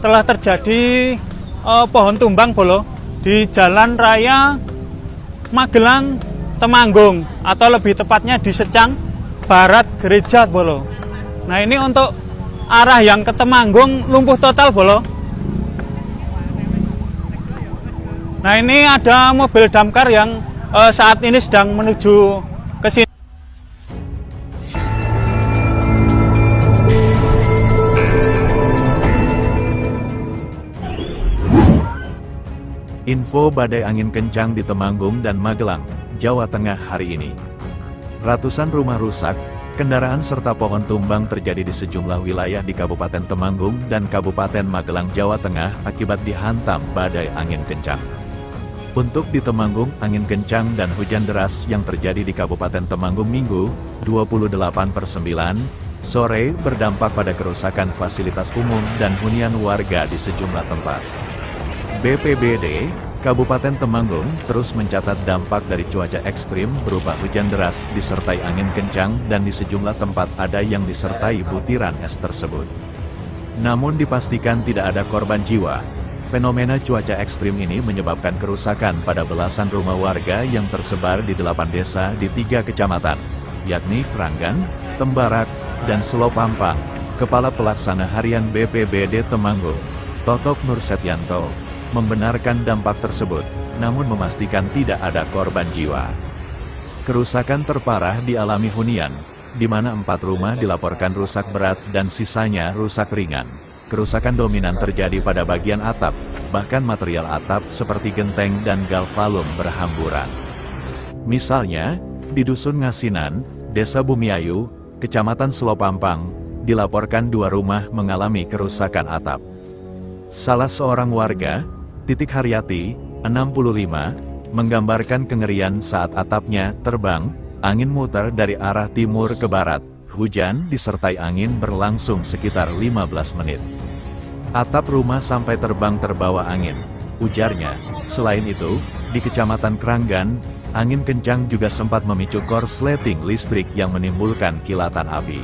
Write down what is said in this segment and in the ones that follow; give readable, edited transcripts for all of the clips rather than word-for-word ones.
telah terjadi pohon tumbang bolo di Jalan Raya Magelang Temanggung, atau lebih tepatnya di Secang Barat Gereja bolo. Nah, ini untuk arah yang ke Temanggung lumpuh total bolo. Nah, ini ada mobil damkar yang saat ini sedang menuju ke sini. Info badai angin kencang di Temanggung dan Magelang, Jawa Tengah hari ini. Ratusan rumah rusak, kendaraan serta pohon tumbang terjadi di sejumlah wilayah di Kabupaten Temanggung dan Kabupaten Magelang, Jawa Tengah akibat dihantam badai angin kencang. Untuk di Temanggung, angin kencang dan hujan deras yang terjadi di Kabupaten Temanggung Minggu, 28/9, sore berdampak pada kerusakan fasilitas umum dan hunian warga di sejumlah tempat. BPBD Kabupaten Temanggung terus mencatat dampak dari cuaca ekstrim berupa hujan deras disertai angin kencang dan di sejumlah tempat ada yang disertai butiran es tersebut. Namun dipastikan tidak ada korban jiwa. Fenomena cuaca ekstrim ini menyebabkan kerusakan pada belasan rumah warga yang tersebar di 8 desa di 3 kecamatan, yakni Kranggan, Tembarak, dan Selopampang. Kepala Pelaksana Harian BPBD Temanggung, Totok Nur Setyanto, membenarkan dampak tersebut, namun memastikan tidak ada korban jiwa. Kerusakan terparah dialami hunian, di mana 4 rumah dilaporkan rusak berat dan sisanya rusak ringan. Kerusakan dominan terjadi pada bagian atap, bahkan material atap seperti genteng dan galvalum berhamburan. Misalnya, di Dusun Ngasinan, Desa Bumiayu, Kecamatan Selopampang, dilaporkan 2 rumah mengalami kerusakan atap. Salah seorang warga, Titik Haryati, 65, menggambarkan kengerian saat atapnya terbang, angin muter dari arah timur ke barat, hujan disertai angin berlangsung sekitar 15 menit. Atap rumah sampai terbang terbawa angin, ujarnya. Selain itu, di Kecamatan Kranggan, angin kencang juga sempat memicu korsleting listrik yang menimbulkan kilatan api.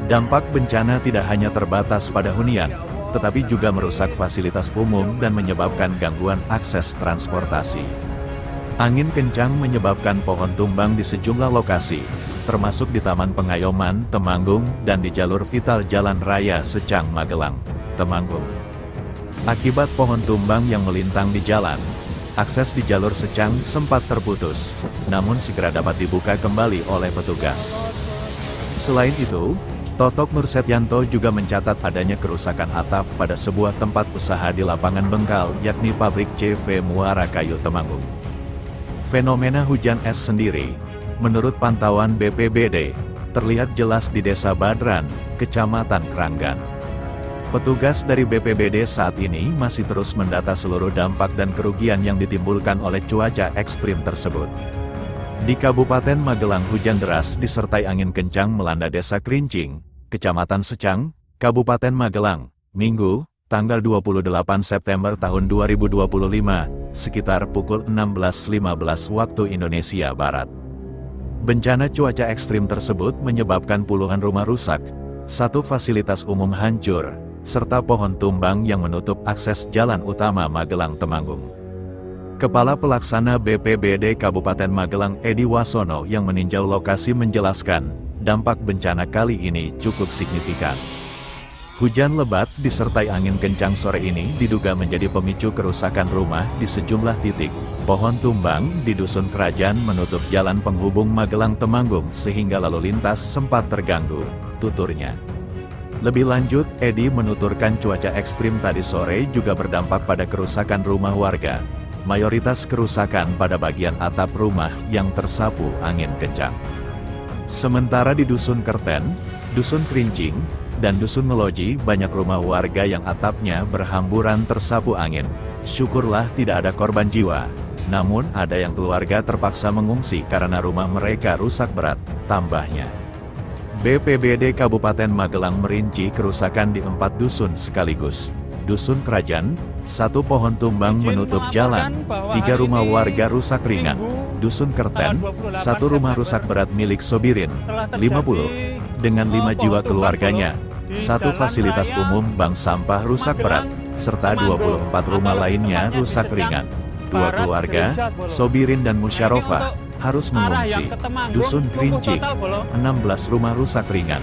Dampak bencana tidak hanya terbatas pada hunian, tetapi juga merusak fasilitas umum dan menyebabkan gangguan akses transportasi. Angin kencang menyebabkan pohon tumbang di sejumlah lokasi, termasuk di Taman Pengayoman, Temanggung, dan di jalur vital Jalan Raya Secang Magelang, Temanggung. Akibat pohon tumbang yang melintang di jalan, akses di jalur Secang sempat terputus, namun segera dapat dibuka kembali oleh petugas. Selain itu, Totok Nur Setyanto juga mencatat adanya kerusakan atap pada sebuah tempat usaha di Lapangan Bengkal, yakni pabrik CV Muara Kayu Temanggung. Fenomena hujan es sendiri, menurut pantauan BPBD, terlihat jelas di Desa Badran, Kecamatan Kranggan. Petugas dari BPBD saat ini masih terus mendata seluruh dampak dan kerugian yang ditimbulkan oleh cuaca ekstrim tersebut. Di Kabupaten Magelang, hujan deras disertai angin kencang melanda Desa Krincing, Kecamatan Secang, Kabupaten Magelang, Minggu, tanggal 28 September tahun 2025, sekitar pukul 16.15 waktu Indonesia Barat. Bencana cuaca ekstrim tersebut menyebabkan puluhan rumah rusak, 1 fasilitas umum hancur, serta pohon tumbang yang menutup akses jalan utama Magelang Temanggung. Kepala Pelaksana BPBD Kabupaten Magelang Edi Wasono yang meninjau lokasi menjelaskan, dampak bencana kali ini cukup signifikan. Hujan lebat disertai angin kencang sore ini diduga menjadi pemicu kerusakan rumah di sejumlah titik. Pohon tumbang di Dusun Kerajaan menutup jalan penghubung Magelang Temanggung sehingga lalu lintas sempat terganggu, tuturnya. Lebih lanjut, Edi menuturkan cuaca ekstrim tadi sore juga berdampak pada kerusakan rumah warga. Mayoritas kerusakan pada bagian atap rumah yang tersapu angin kencang. Sementara di Dusun Kerten, Dusun Krincing, dan Dusun Meloji banyak rumah warga yang atapnya berhamburan tersapu angin. Syukurlah tidak ada korban jiwa, namun ada yang keluarga terpaksa mengungsi karena rumah mereka rusak berat, tambahnya. BPBD Kabupaten Magelang merinci kerusakan di 4 dusun sekaligus. Dusun Kerajaan, 1 pohon tumbang menutup jalan, 3 rumah warga rusak ringan. Dusun Kerten, 1 rumah rusak berat milik Sobirin, 50, dengan 5 jiwa keluarganya. Satu fasilitas umum bank sampah rusak berat, serta 24 rumah lainnya rusak ringan. Dua keluarga, Sobirin dan Musyarofa, harus mengungsi. Dusun Grincing, 16 rumah rusak ringan.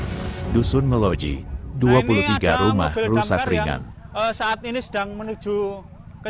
Dusun Meloji, 23 rumah rusak ringan. Saat ini sedang menuju